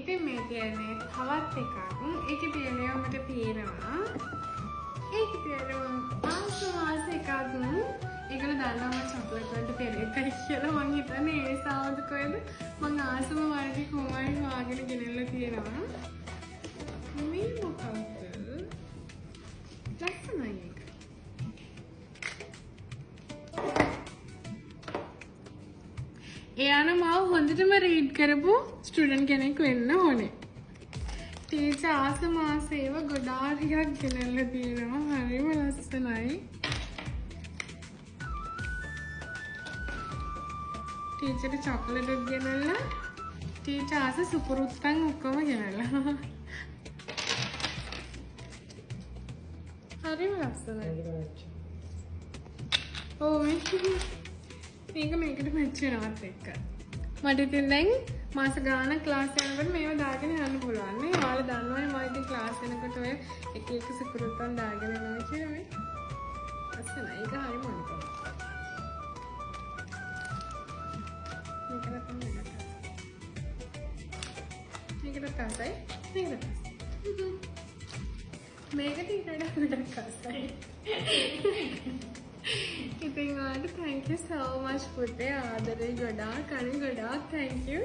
ඉතින් මේ කියන්නේ තවත් එකක්. ඒකේ පිළිවෙල මට පේනවා. ඒකේ පිළිවෙල ආසවාස එකක්. ඒකල දන්නවා මම චොක්ලට් වලට පෙරේතයි කියලා මං හිතන්නේ ඒ සාවද කොහෙද මං ආසම වර්ගයේ කොමයි වාගෙන ගෙනල්ලා තියෙනවා. මේ මොකක්ද? ලස්සනයි ඒක. එයාන මාව හොඳටම රීඩ් කරපු ස්ටුඩන්ට් කෙනෙක් වෙන්න ඕනේ. ටීචර් ආසමාසේව ගොඩාක් ගෙනල්ලා තියෙනවා. හරිම ලස්සනයි. ටීචර් චොක්ලට් එකක් ගෙනල්ලා ටීචර් ආස සුපුරුත්තන් ඔක්කොම ගෙනල්ලා. හරිම ලස්සනයි. ඔව් මේක මේකට මැච් වෙනවත් එක්ක. මට ඉතින් දැන් මාස ගාණක් ක්ලාස් යනකොට මේව දාගෙන යන්න පුළුවන් නේ. ඔයාලා දන්නවනේ මම ඉතින් ක්ලාස් යනකොට ඔය එක එක සුපුරුත්තන් දාගෙන යනවා කියලා මේ. ලස්සනයි. ඒක හරිම මොනිකම. මේකට කාසයි. මේකට ඊට වඩා ගොඩක් කාසයි. ඉතින් ඔයාලට thank you so much පුතේ. ආදරේ ගොඩාක්. අනේ ගොඩාක් thank you.